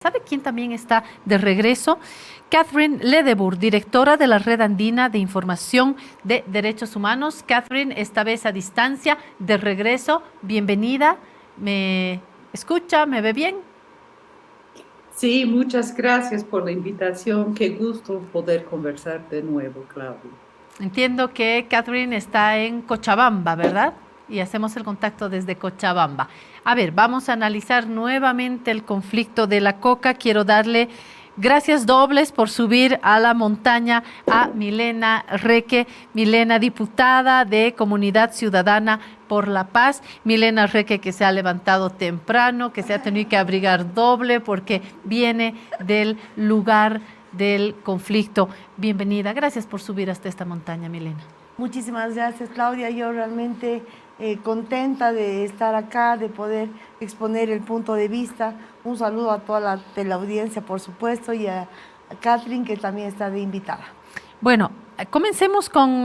¿Sabe quién también está de regreso? Catherine Ledebour, directora de la Red Andina de Información de Derechos Humanos. Catherine, esta vez a distancia, de regreso. Bienvenida. ¿Me escucha? ¿Me ve bien? Sí, muchas gracias por la invitación. Qué gusto poder conversar de nuevo, Claudia. Entiendo que Catherine está en Cochabamba, ¿verdad? Y hacemos el contacto desde Cochabamba. A ver, vamos a analizar nuevamente el conflicto de la coca. Quiero darle gracias dobles por subir a la montaña a Milena Reque. Milena, diputada de Comunidad Ciudadana por la Paz. Milena Reque, que se ha levantado temprano, que se ha tenido que abrigar doble porque viene del lugar del conflicto. Bienvenida. Gracias por subir hasta esta montaña, Milena. Muchísimas gracias, Claudia. Yo realmente contenta de estar acá, de poder exponer el punto de vista. Un saludo a toda la teleaudiencia, por supuesto, y a Catherine, que también está de invitada. Bueno, comencemos con,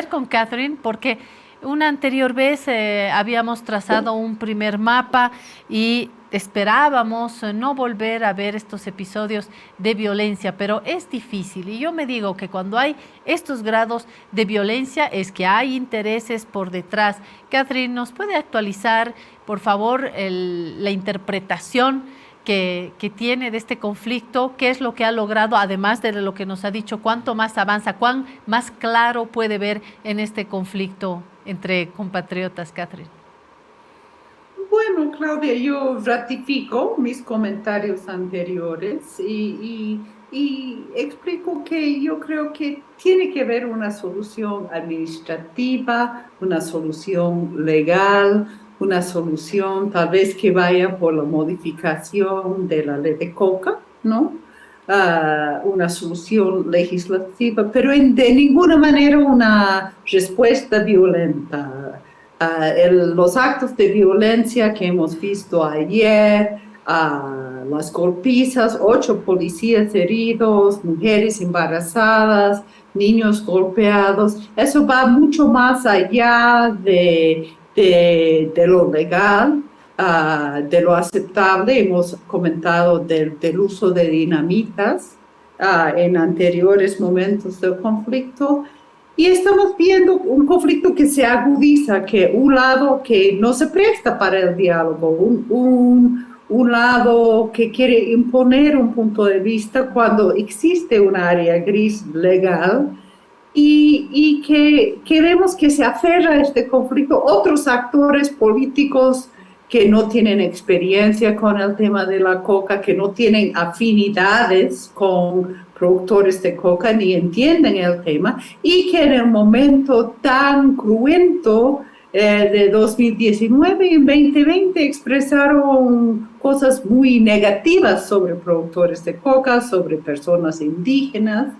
con Catherine, porque una anterior vez habíamos trazado un primer mapa y esperábamos no volver a ver estos episodios de violencia, pero es difícil. Y yo me digo que cuando hay estos grados de violencia es que hay intereses por detrás. Catherine, ¿nos puede actualizar, por favor, la interpretación que tiene de este conflicto? ¿Qué es lo que ha logrado, además de lo que nos ha dicho? ¿Cuánto más avanza? ¿Cuán más claro puede ver en este conflicto entre compatriotas, Catherine? Bueno, Claudia, yo ratifico mis comentarios anteriores y explico que yo creo que tiene que haber una solución administrativa, una solución legal, una solución tal vez que vaya por la modificación de la ley de coca, ¿no? Una solución legislativa, pero de ninguna manera una respuesta violenta. Los actos de violencia que hemos visto ayer, las golpizas, 8 policías heridos, mujeres embarazadas, niños golpeados, eso va mucho más allá de lo legal, de lo aceptable. Hemos comentado del uso de dinamitas en anteriores momentos del conflicto. Y estamos viendo un conflicto que se agudiza, que un lado que no se presta para el diálogo, un lado que quiere imponer un punto de vista cuando existe un área gris legal y que vemos que se aferra a este conflicto otros actores políticos que no tienen experiencia con el tema de la coca, que no tienen afinidades con productores de coca ni entienden el tema y que en el momento tan cruento de 2019 y 2020 expresaron cosas muy negativas sobre productores de coca, sobre personas indígenas.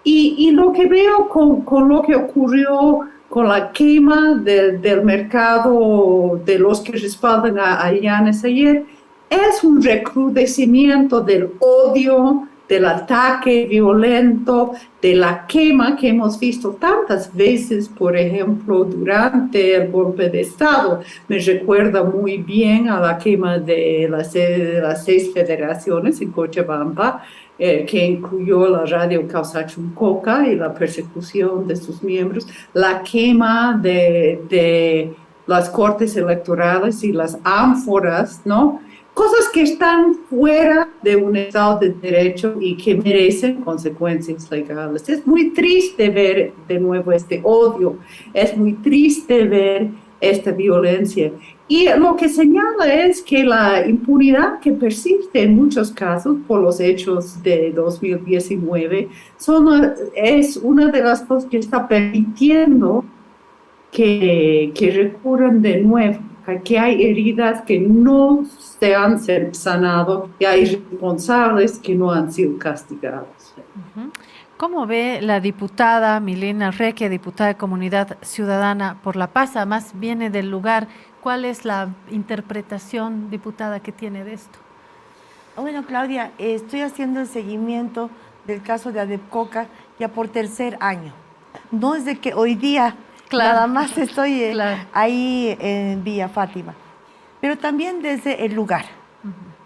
Y lo que veo con lo que ocurrió con la quema del mercado de los que respaldan a Yanes ayer, es un recrudecimiento del odio, del ataque violento, de la quema que hemos visto tantas veces, por ejemplo, durante el golpe de Estado. Me recuerda muy bien a la quema de la sede de las 6 federaciones en Cochabamba, que incluyó la radio Causachuncoca y la persecución de sus miembros, la quema de las cortes electorales y las ánforas, ¿no? Cosas que están fuera de un Estado de Derecho y que merecen consecuencias legales. Es muy triste ver de nuevo este odio, es muy triste ver esta violencia. Y lo que señala es que la impunidad que persiste en muchos casos por los hechos de 2019 es una de las cosas que está permitiendo que recurran de nuevo, que hay heridas que no se han sanado y hay responsables que no han sido castigados. ¿Cómo ve la diputada Milena Reque, diputada de Comunidad Ciudadana por la Paz? Además viene del lugar. ¿Cuál es la interpretación, diputada, que tiene de esto? Bueno, Claudia, estoy haciendo el seguimiento del caso de Adepcoca ya por tercer año. No es de que hoy día nada más estoy ahí en Villa Fátima, pero también desde el lugar.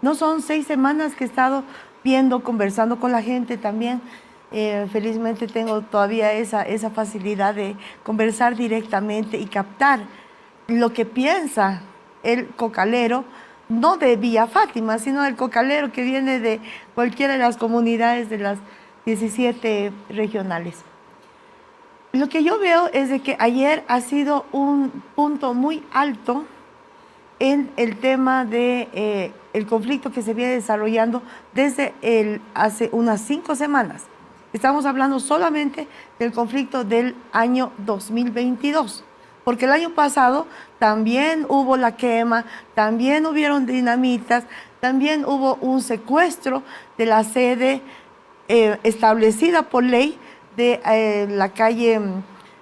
No son 6 semanas que he estado viendo, conversando con la gente también. Felizmente tengo todavía esa facilidad de conversar directamente y captar lo que piensa el cocalero, no de Villa Fátima, sino el cocalero que viene de cualquiera de las comunidades de las 17 regionales. Lo que yo veo es de que ayer ha sido un punto muy alto en el tema de el conflicto que se viene desarrollando desde hace unas 5 semanas. Estamos hablando solamente del conflicto del año 2022, porque el año pasado también hubo la quema, también hubieron dinamitas, también hubo un secuestro de la sede establecida por ley de la calle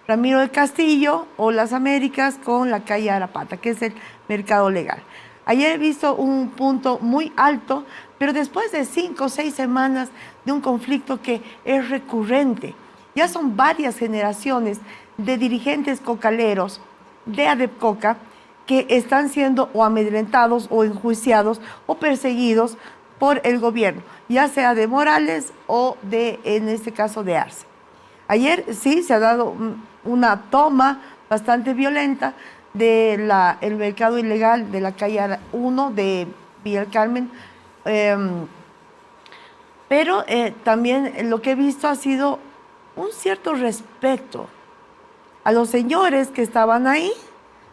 Ramiro del Castillo o Las Américas con la calle Arapata, que es el mercado legal. Ayer he visto un punto muy alto, pero después de 5 o 6 semanas de un conflicto que es recurrente, ya son varias generaciones de dirigentes cocaleros de ADEPCOCA que están siendo o amedrentados o enjuiciados o perseguidos por el gobierno, ya sea de Morales o de, en este caso, de Arce. Ayer sí se ha dado una toma bastante violenta del mercado ilegal de la calle 1 de Villa del Carmen, pero también lo que he visto ha sido un cierto respeto a los señores que estaban ahí,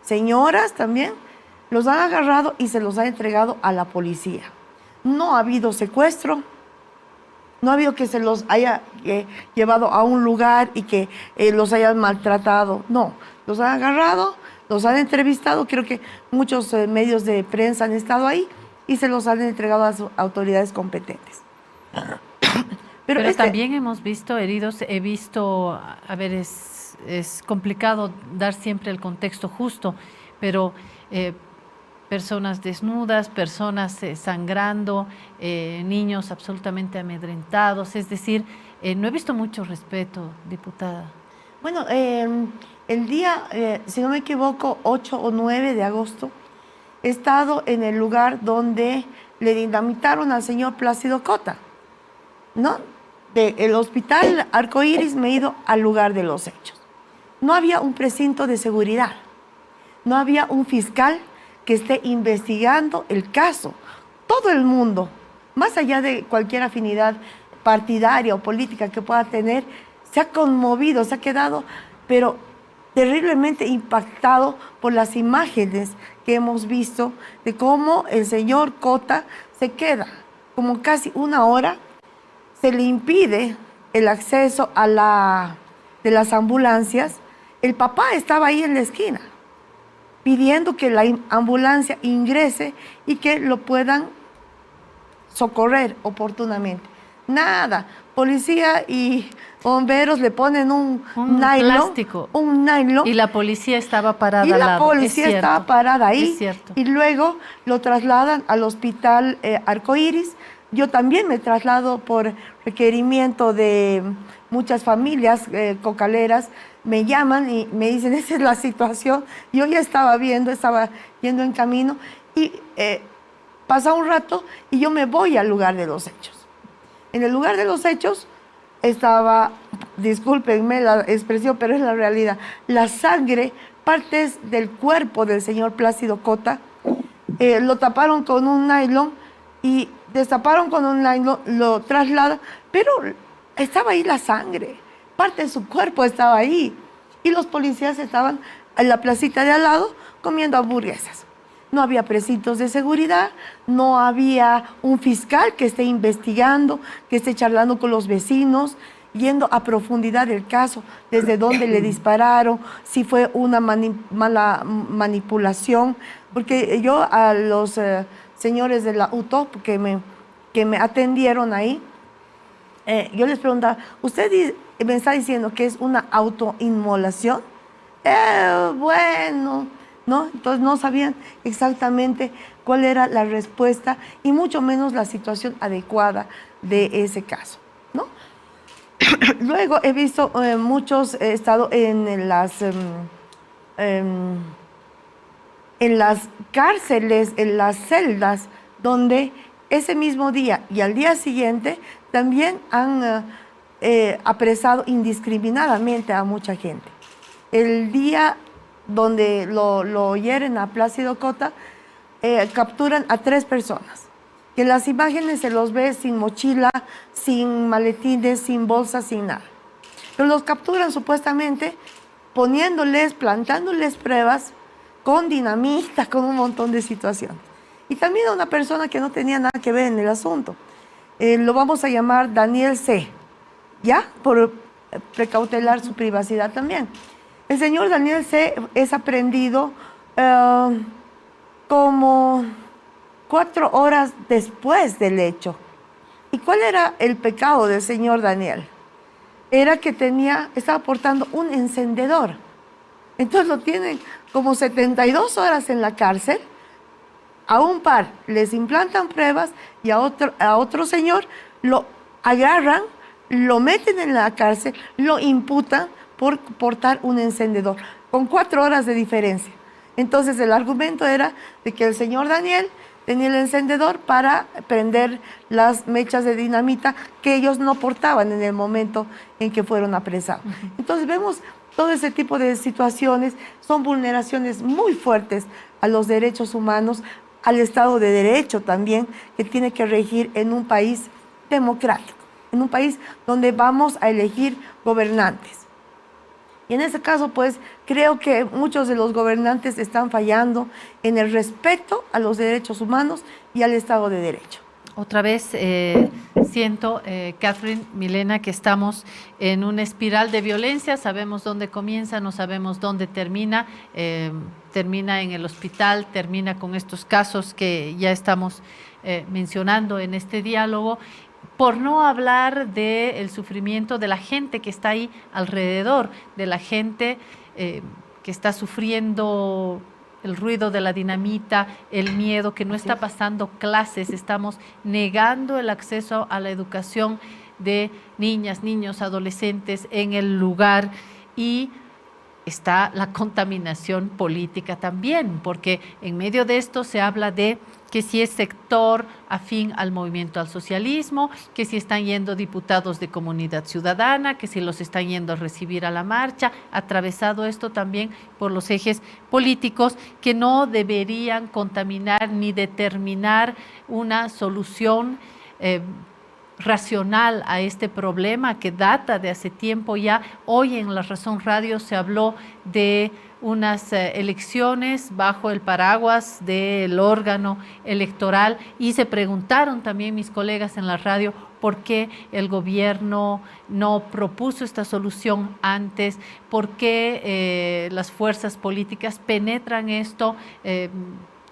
señoras también, los han agarrado y se los ha entregado a la policía. No ha habido secuestro, no ha habido que se los haya llevado a un lugar y que los hayan maltratado. No, los han agarrado, los han entrevistado. Creo que muchos medios de prensa han estado ahí y se los han entregado a sus autoridades competentes. Pero también hemos visto heridos. He visto, a ver, es complicado dar siempre el contexto justo, pero personas desnudas, personas sangrando, niños absolutamente amedrentados. Es decir, no he visto mucho respeto, diputada. Bueno, el día, si no me equivoco, 8 o 9 de agosto, he estado en el lugar donde le dinamitaron al señor Plácido Cota, ¿no? Del hospital Arcoíris me he ido al lugar de los hechos. No había un precinto de seguridad, no había un fiscal que esté investigando el caso. Todo el mundo, más allá de cualquier afinidad partidaria o política que pueda tener, se ha conmovido, se ha quedado, pero terriblemente impactado por las imágenes que hemos visto de cómo el señor Cota se queda como casi 1 hora, se le impide el acceso de las ambulancias. El papá estaba ahí en la esquina pidiendo que la ambulancia ingrese y que lo puedan socorrer oportunamente. Nada, policía y bomberos le ponen un nylon, plástico. Un nylon. Y la policía estaba parada al lado. Y la policía estaba parada ahí. Es cierto. Y luego lo trasladan al hospital Arcoíris. Yo también me traslado por requerimiento de muchas familias cocaleras. Me llaman y me dicen, esa es la situación. Yo ya estaba yendo en camino y pasa un rato y yo me voy al lugar de los hechos. En el lugar de los hechos estaba, discúlpenme la expresión, pero es la realidad, la sangre, partes del cuerpo del señor Plácido Cota, lo taparon con un nylon y destaparon con un nylon, lo trasladan, pero estaba ahí la sangre. Parte de su cuerpo estaba ahí y los policías estaban en la placita de al lado comiendo hamburguesas. No había precintos de seguridad, no había un fiscal que esté investigando, que esté charlando con los vecinos, yendo a profundidad del caso, desde dónde le dispararon, si fue una mala manipulación, porque yo a los señores de la UTOP que me atendieron ahí, yo les preguntaba, ¿usted me está diciendo que es una autoinmolación? Bueno, ¿no? Entonces no sabían exactamente cuál era la respuesta y mucho menos la situación adecuada de ese caso, ¿no? Luego he visto he estado en las cárceles, en las celdas, donde ese mismo día y al día siguiente también han apresado indiscriminadamente a mucha gente. El día donde lo hieren a Plácido Cota, capturan a 3 personas, que en las imágenes se los ve sin mochila, sin maletines, sin bolsas, sin nada. Pero los capturan supuestamente plantándoles pruebas con dinamita, con un montón de situaciones. Y también a una persona que no tenía nada que ver en el asunto. Lo vamos a llamar Daniel C., ¿ya? Por precautelar su privacidad también. El señor Daniel C. es aprehendido como 4 horas después del hecho. ¿Y cuál era el pecado del señor Daniel? Era que estaba portando un encendedor. Entonces lo tienen como 72 horas en la cárcel. A un par les implantan pruebas y a otro señor lo agarran, lo meten en la cárcel, lo imputan por portar un encendedor, con 4 horas de diferencia. Entonces el argumento era de que el señor Daniel tenía el encendedor para prender las mechas de dinamita que ellos no portaban en el momento en que fueron apresados. Entonces vemos todo ese tipo de situaciones, son vulneraciones muy fuertes a los derechos humanos, al Estado de Derecho también, que tiene que regir en un país democrático, en un país donde vamos a elegir gobernantes. Y en ese caso, pues, creo que muchos de los gobernantes están fallando en el respeto a los derechos humanos y al Estado de Derecho. Otra vez siento, Catherine, Milena, que estamos en una espiral de violencia, sabemos dónde comienza, no sabemos dónde termina, termina en el hospital, termina con estos casos que ya estamos mencionando en este diálogo, por no hablar del sufrimiento de la gente que está ahí alrededor, de la gente que está sufriendo el ruido de la dinamita, el miedo, que no está pasando clases, estamos negando el acceso a la educación de niñas, niños, adolescentes en el lugar, y está la contaminación política también, porque en medio de esto se habla de que si es sector afín al movimiento al socialismo, que si están yendo diputados de Comunidad Ciudadana, que si los están yendo a recibir a la marcha, atravesado esto también por los ejes políticos que no deberían contaminar ni determinar una solución racional a este problema que data de hace tiempo ya. Hoy en La Razón Radio se habló de unas elecciones bajo el paraguas del órgano electoral y se preguntaron también mis colegas en la radio por qué el gobierno no propuso esta solución antes, por qué las fuerzas políticas penetran esto,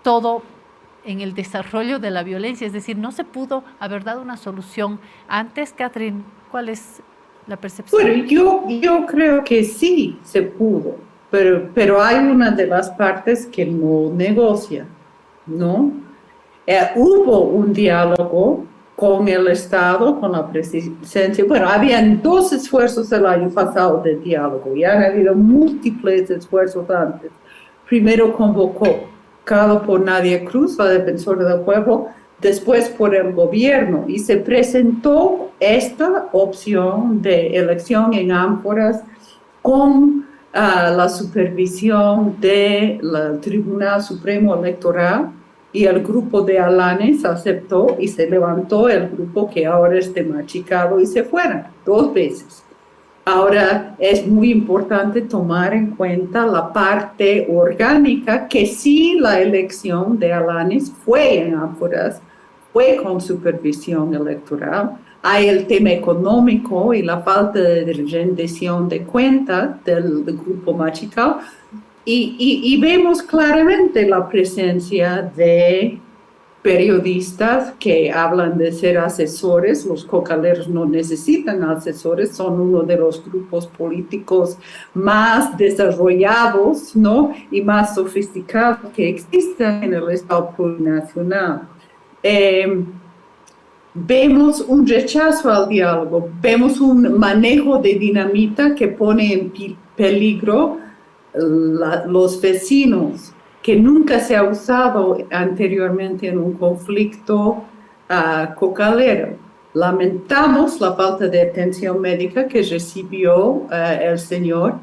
todo en el desarrollo de la violencia, es decir, no se pudo haber dado una solución antes. Catherine, ¿cuál es la percepción? Bueno, yo creo que sí se pudo, pero hay una de las partes que no negocia, ¿no? Hubo un diálogo con el Estado, con la presidencia. Bueno, habían 2 esfuerzos el año pasado de diálogo y han habido múltiples esfuerzos antes. Primero convocado por Nadia Cruz, la defensora del pueblo, después por el gobierno, y se presentó esta opción de elección en ánforas con la supervisión del Tribunal Supremo Electoral, y el grupo de Alanes aceptó y se levantó el grupo que ahora está machicado y se fueron 2 veces. Ahora es muy importante tomar en cuenta la parte orgánica, que sí, la elección de Alanes fue en ánforas, fue con supervisión electoral. Hay el tema económico y la falta de rendición de cuentas del grupo machicado, y vemos claramente la presencia de periodistas que hablan de ser asesores. Los cocaleros no necesitan asesores, son uno de los grupos políticos más desarrollados, ¿no?, y más sofisticados que existen en el Estado plurinacional. Vemos un rechazo al diálogo, vemos un manejo de dinamita que pone en peligro los vecinos, que nunca se ha usado anteriormente en un conflicto cocalero. Lamentamos la falta de atención médica que recibió el señor.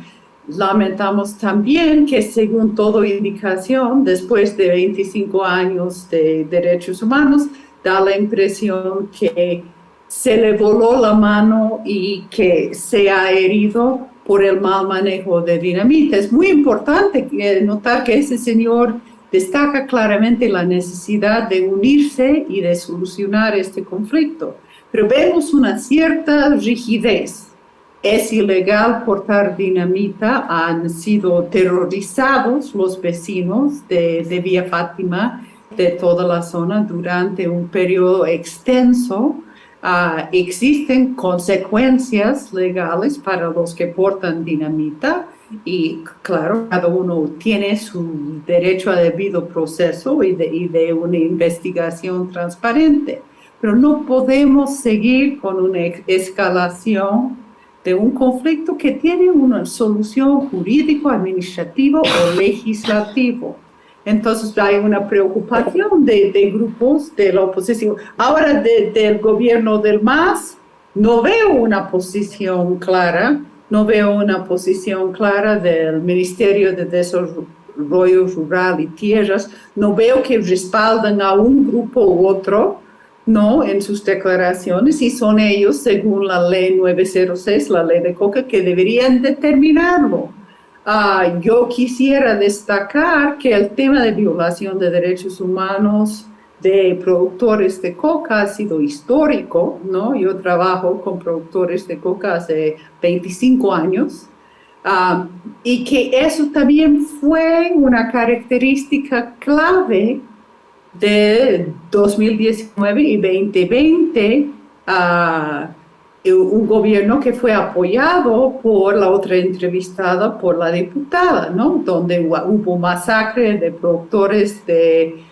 Lamentamos también que, según toda indicación, después de 25 años de derechos humanos, da la impresión que se le voló la mano y que se ha herido por el mal manejo de dinamita. Es muy importante notar que ese señor destaca claramente la necesidad de unirse y de solucionar este conflicto. Pero vemos una cierta rigidez. Es ilegal portar dinamita, han sido terrorizados los vecinos de Villa Fátima, de toda la zona, durante un periodo extenso. Existen consecuencias legales para los que portan dinamita y, claro, cada uno tiene su derecho a debido proceso y de una investigación transparente. Pero no podemos seguir con una escalación de un conflicto que tiene una solución jurídico, administrativo o legislativo. Entonces hay una preocupación de grupos de la oposición. Ahora del gobierno del MAS no veo una posición clara, no veo una posición clara del Ministerio de Desarrollo Rural y Tierras, no veo que respaldan a un grupo u otro, no, en sus declaraciones, y son ellos, según la ley 906, la ley de coca, que deberían determinarlo. Yo quisiera destacar que el tema de violación de derechos humanos de productores de coca ha sido histórico, ¿no? Yo trabajo con productores de coca hace 25 años, y que eso también fue una característica clave de 2019 y 2020, un gobierno que fue apoyado por la otra entrevistada, por la diputada, ¿no? Donde hubo masacre de productores de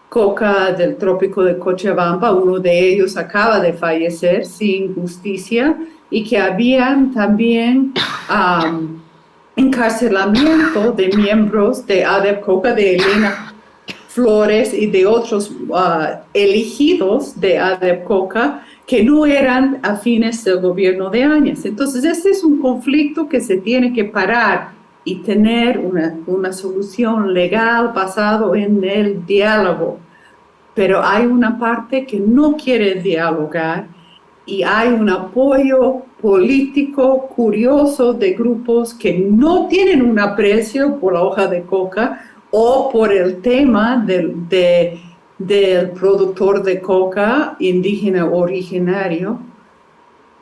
coca del trópico de Cochabamba. Uno de ellos acaba de fallecer sin justicia, y que habían también encarcelamiento de miembros de ADEP Coca, de Elena Flores y de otros elegidos de ADEP Coca, que no eran afines del gobierno de Áñez. Entonces, este es un conflicto que se tiene que parar y tener una solución legal basado en el diálogo. Pero hay una parte que no quiere dialogar, y hay un apoyo político curioso de grupos que no tienen un aprecio por la hoja de coca o por el tema del productor de coca indígena originario,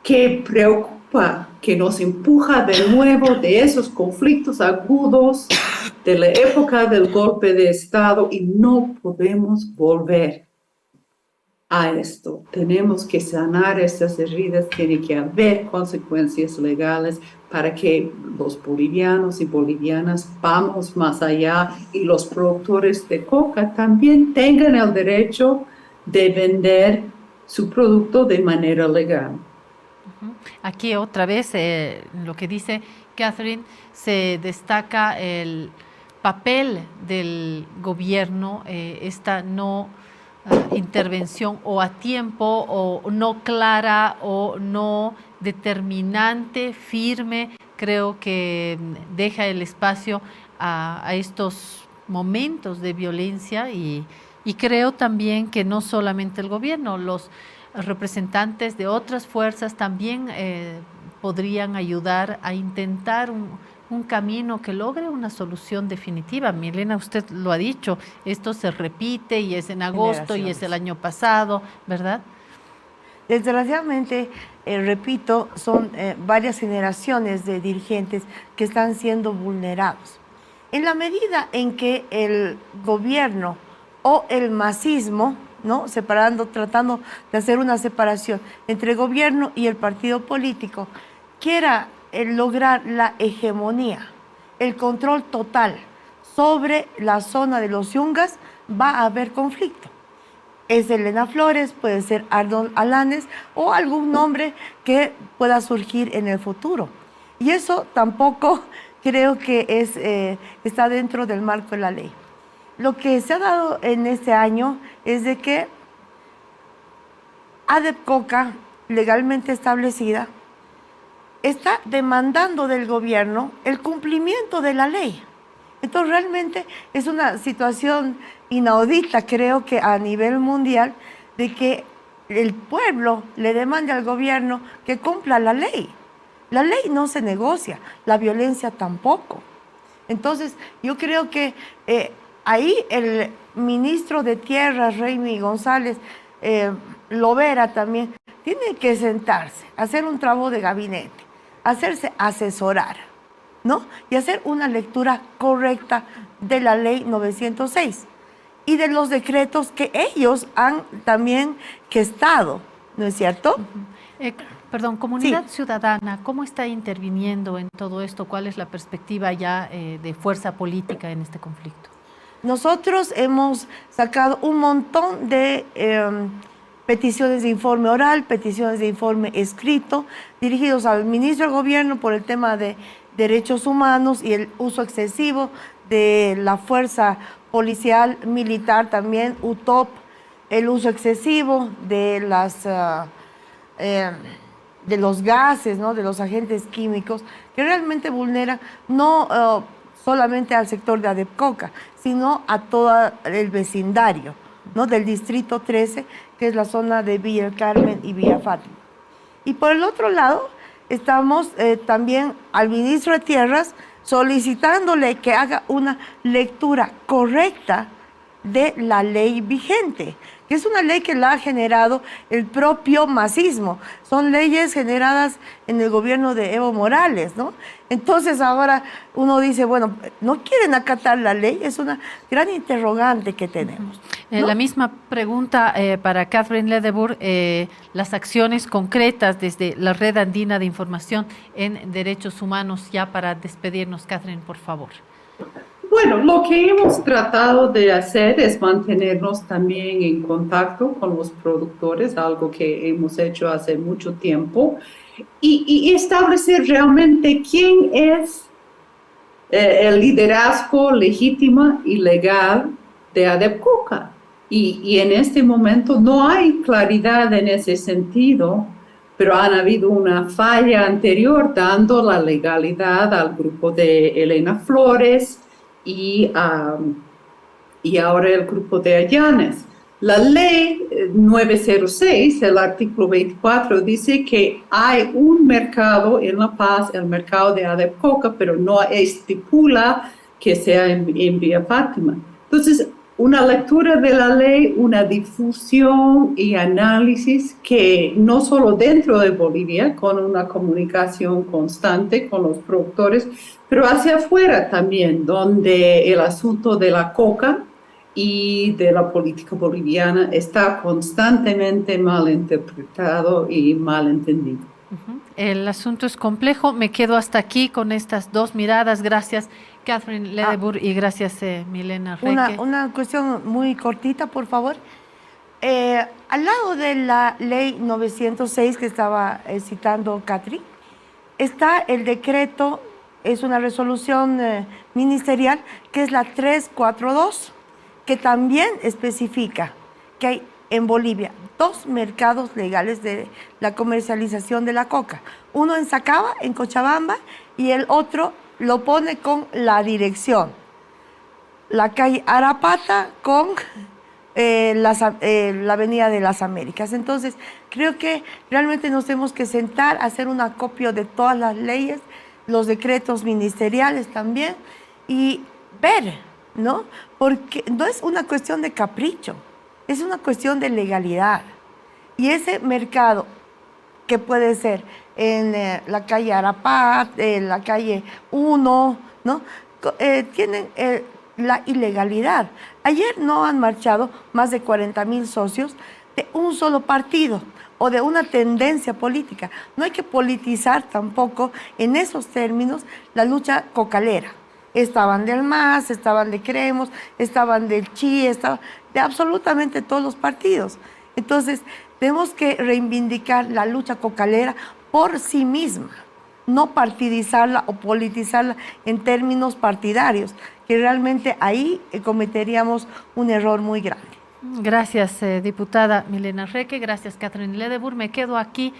que preocupa, que nos empuja de nuevo de esos conflictos agudos de la época del golpe de Estado, y no podemos volver a esto. Tenemos que sanar estas heridas, tiene que haber consecuencias legales para que los bolivianos y bolivianas vamos más allá, y los productores de coca también tengan el derecho de vender su producto de manera legal. Aquí otra vez lo que dice Catherine, se destaca el papel del gobierno, esta no intervención o a tiempo o no clara o no determinante, firme. Creo que deja el espacio a estos momentos de violencia, y creo también que no solamente el gobierno, los representantes de otras fuerzas también podrían ayudar a intentar un camino que logre una solución definitiva. Milena, usted lo ha dicho, esto se repite y es en agosto y es el año pasado, ¿verdad? Desgraciadamente, repito, son varias generaciones de dirigentes que están siendo vulnerados. En la medida en que el gobierno o el masismo, ¿no?, tratando de hacer una separación entre el gobierno y el partido político, quiera lograr la hegemonía, el control total sobre la zona de los Yungas, va a haber conflicto. Es Elena Flores, puede ser Arnold Alanes o algún nombre que pueda surgir en el futuro. Y eso tampoco creo que está dentro del marco de la ley. Lo que se ha dado en este año es de que ADEPCOCA, legalmente establecida, está demandando del gobierno el cumplimiento de la ley. Entonces realmente es una situación inaudita, creo que a nivel mundial, de que el pueblo le demande al gobierno que cumpla la ley. La ley no se negocia, la violencia tampoco. Entonces yo creo que ahí el ministro de Tierras, Raimi González, Lovera también, tiene que sentarse, hacer un trabajo de gabinete, hacerse asesorar, ¿no? Y hacer una lectura correcta de la ley 906 y de los decretos que ellos han también gestado, ¿no es cierto? Perdón, comunidad ciudadana, ¿cómo está interviniendo en todo esto? ¿Cuál es la perspectiva ya de fuerza política en este conflicto? Nosotros hemos sacado un montón de peticiones de informe oral, peticiones de informe escrito, dirigidos al ministro del Gobierno por el tema de derechos humanos y el uso excesivo de la fuerza policial, militar también, UTOP, el uso excesivo de los gases, ¿no? De los agentes químicos, que realmente vulneran no solamente al sector de ADEPCOCA, sino a todo el vecindario, ¿no? Del distrito 13, que es la zona de Villa del Carmen y Villa Fátima. Y por el otro lado, estamos también al ministro de Tierras solicitándole que haga una lectura correcta de la ley vigente, que es una ley que la ha generado el propio masismo. Son leyes generadas en el gobierno de Evo Morales, ¿no? Entonces ahora uno dice, bueno, ¿no quieren acatar la ley? Es una gran interrogante que tenemos, ¿no? La misma pregunta para Catherine Ledebour, las acciones concretas desde la Red Andina de Información en Derechos Humanos, ya para despedirnos, Catherine, por favor. Bueno, lo que hemos tratado de hacer es mantenernos también en contacto con los productores, algo que hemos hecho hace mucho tiempo, y establecer realmente quién es el liderazgo legítimo y legal de ADEPCOCA. Y en este momento no hay claridad en ese sentido, pero han habido una falla anterior dando la legalidad al grupo de Elena Flores, y ahora el grupo de Ayanes. La ley 906, el artículo 24, dice que hay un mercado en La Paz, el mercado de ADEPCOCA, pero no estipula que sea en Villa Fátima. Entonces, una lectura de la ley, una difusión y análisis que no solo dentro de Bolivia, con una comunicación constante con los productores, pero hacia afuera también, donde el asunto de la coca y de la política boliviana está constantemente mal interpretado y mal entendido. El asunto es complejo. Me quedo hasta aquí con estas dos miradas. Gracias, Catherine Ledebour, y gracias, Milena Reque. Una cuestión muy cortita, por favor. Al lado de la ley 906 que estaba citando Catherine, está el decreto, es una resolución ministerial, que es la 342, que también especifica que hay en Bolivia 2 mercados legales de la comercialización de la coca. Uno en Sacaba, en Cochabamba, y el otro lo pone con la dirección. La calle Arapata con la Avenida de las Américas. Entonces, creo que realmente nos tenemos que sentar, hacer un acopio de todas las leyes, los decretos ministeriales también, y ver, ¿no? Porque no es una cuestión de capricho, es una cuestión de legalidad. Y ese mercado, que puede ser en la calle Arapat, en la calle 1, ¿no? Tienen la ilegalidad. Ayer no han marchado más de 40,000 socios de un solo partido o de una tendencia política. No hay que politizar tampoco en esos términos la lucha cocalera. Estaban del MAS, estaban de Creemos, estaban del CHI, estaban de absolutamente todos los partidos. Entonces, tenemos que reivindicar la lucha cocalera por sí misma, no partidizarla o politizarla en términos partidarios, que realmente ahí cometeríamos un error muy grande. Gracias, diputada Milena Reque. Gracias, Catherine Ledebur. Me quedo aquí